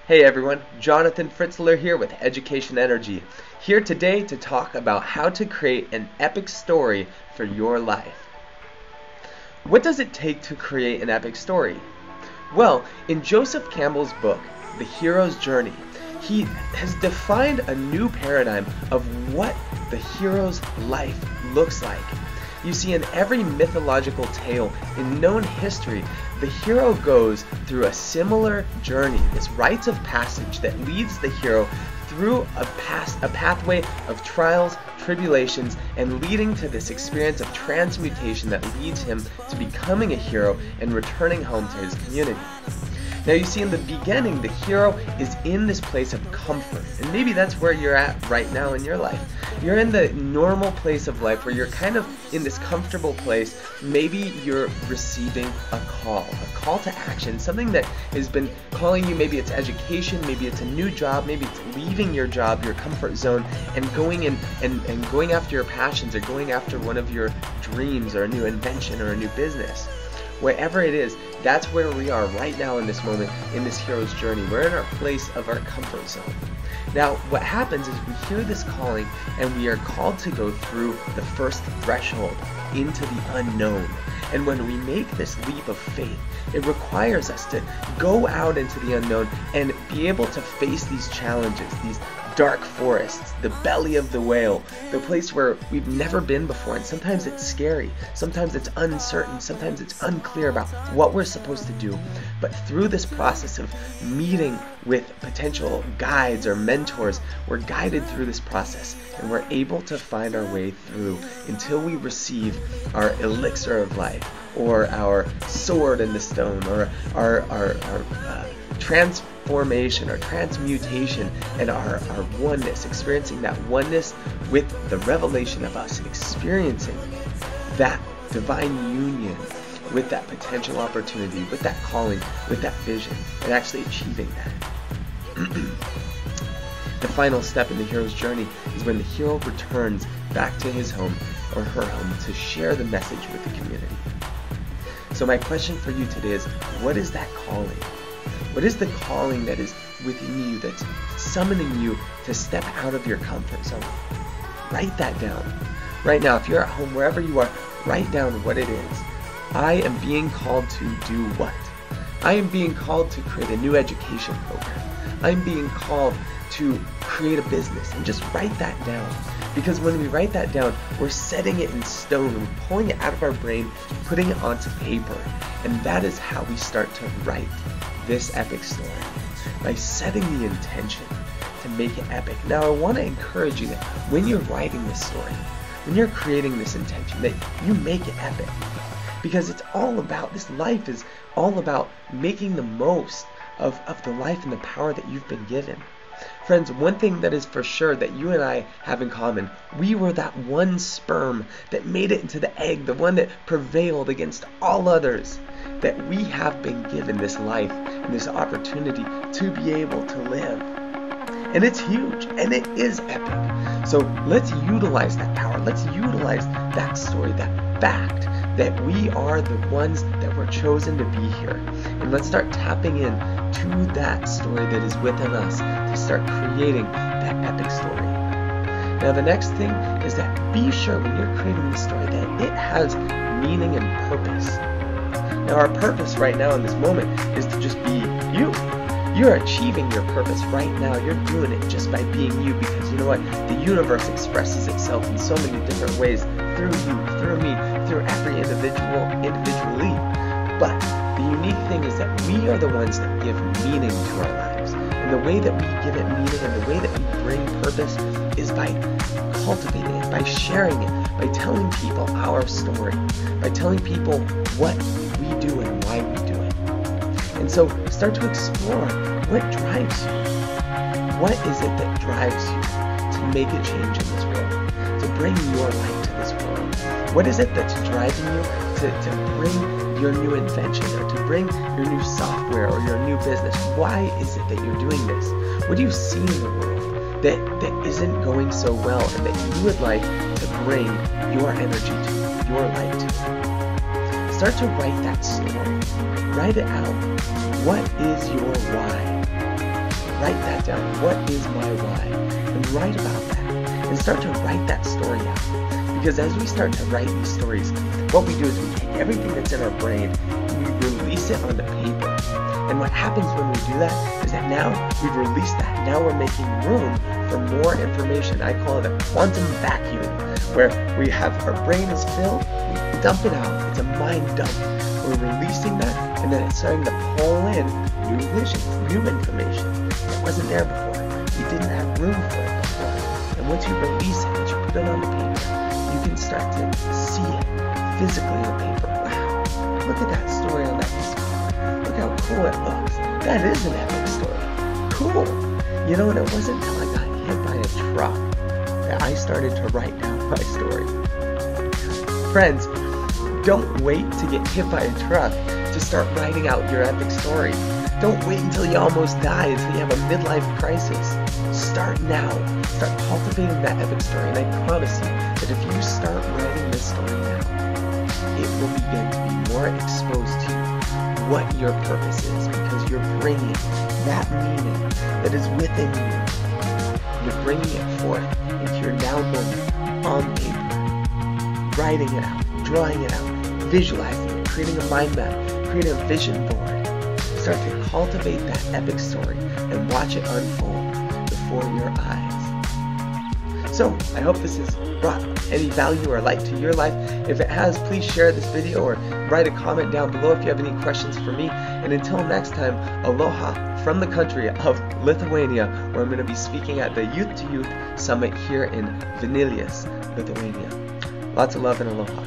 Hey everyone, Jonathan Fritzler here with Education Energy, here today to talk about how to create an epic story for your life. What does it take to create an epic story? Well, in Joseph Campbell's book, The Hero's Journey, he has defined a new paradigm of what the hero's life looks like. You see, in every mythological tale in known history, the hero goes through a similar journey, this rites of passage that leads the hero through a pathway of trials, tribulations, and leading to this experience of transmutation that leads him to becoming a hero and returning home to his community. Now you see, in the beginning, the hero is in this place of comfort, and maybe that's where you're at right now in your life. You're in the normal place of life where you're kind of in this comfortable place. Maybe you're receiving a call to action, something that has been calling you. Maybe it's education, maybe it's a new job, maybe it's leaving your job, your comfort zone, and going in and going after your passions, or going after one of your dreams, or a new invention, or a new business. Wherever it is, that's where we are right now in this moment, in this hero's journey. We're in our place of our comfort zone. Now, what happens is we hear this calling, and we are called to go through the first threshold into the unknown. And when we make this leap of faith, it requires us to go out into the unknown and be able to face these challenges, these dark forests, the belly of the whale, the place where we've never been before. And sometimes it's scary, sometimes it's uncertain, sometimes it's unclear about what we're supposed to do. But through this process of meeting with potential guides or mentors, we're guided through this process, and we're able to find our way through until we receive our elixir of life, or our sword in the stone, or our transformation or transmutation, and our oneness, experiencing that oneness with the revelation of us, experiencing that divine union with that potential opportunity, with that calling, with that vision, and actually achieving that. The final step in the hero's journey is when the hero returns back to his home or her home to share the message with the community. So my question for you today is, what is that calling? What is the calling that is within you, that's summoning you to step out of your comfort zone? Write that down. Right now, if you're at home, wherever you are, write down what it is. I am being called to do what? I am being called to create a new education program. I'm being called to create a business, and just write that down. Because when we write that down, we're setting it in stone, we're pulling it out of our brain, putting it onto paper. And that is how we start to write this epic story, by setting the intention to make it epic. Now, I want to encourage you that when you're writing this story, when you're creating this intention, that you make it epic. Because it's all about, this life is all about making the most of the life and the power that you've been given. Friends, one thing that is for sure that you and I have in common, we were that one sperm that made it into the egg, the one that prevailed against all others, that we have been given this life and this opportunity to be able to live. And it's huge, and it is epic. So let's utilize that power. Let's utilize that story, that fact that we are the ones that were chosen to be here. And let's start tapping in to that story that is within us to start creating that epic story. Now, the next thing is that be sure when you're creating the story that it has meaning and purpose. Now, our purpose right now in this moment is to just be you. You're achieving your purpose right now. You're doing it just by being you, because you know what? The universe expresses itself in so many different ways, through you, through me, through every individually. But the unique thing is that we are the ones that give meaning to our lives. And the way that we give it meaning, and the way that we bring purpose, is by cultivating it, by sharing it, by telling people our story, by telling people what we do and why we do it. And so start to explore what drives you. What is it that drives you to make a change in this world, to bring your light to this world? What is it that's driving you to bring your new invention, or to bring your new software or your new business? Why is it that you're doing this? What do you see in the world that isn't going so well, and that you would like to bring your energy to, your light to? Start to write that story. Write it out. What is your why? write that down. What is my why? And write about that. And start to write that story out. Because as we start to write these stories, what we do is we take everything that's in our brain and we release it onto paper. And what happens when we do that is that now we've released that. Now we're making room for more information. I call it a quantum vacuum, where we have our brain is filled, we dump it out. It's a mind dump. We're releasing that, and then it's starting to pull in new visions, new information that wasn't there before. We didn't have room for it before. And once you release it, once you put it on the paper, you can start to see it physically on paper. Wow, look at that story on that piece of paper. Look how cool it looks. That is an epic story. Cool. You know, and it wasn't until I got hit by a truck that I started to write down my story. Friends, don't wait to get hit by a truck to start writing out your epic story. Don't wait until you almost die, until you have a midlife crisis. Start now. Start cultivating that epic story. And I promise you that if you start writing this story now, it will begin to be more exposed to what your purpose is, because you're bringing that meaning that is within you. You're bringing it forth into your now moment on paper, writing it out, drawing it out, visualizing it, creating a mind map, creating a vision board. Start to cultivate that epic story and watch it unfold before your eyes. So, I hope this has brought any value or light to your life. If it has, please share this video or write a comment down below if you have any questions for me. And until next time, aloha from the country of Lithuania, where I'm going to be speaking at the Youth to Youth Summit here in Vilnius, Lithuania. Lots of love and aloha.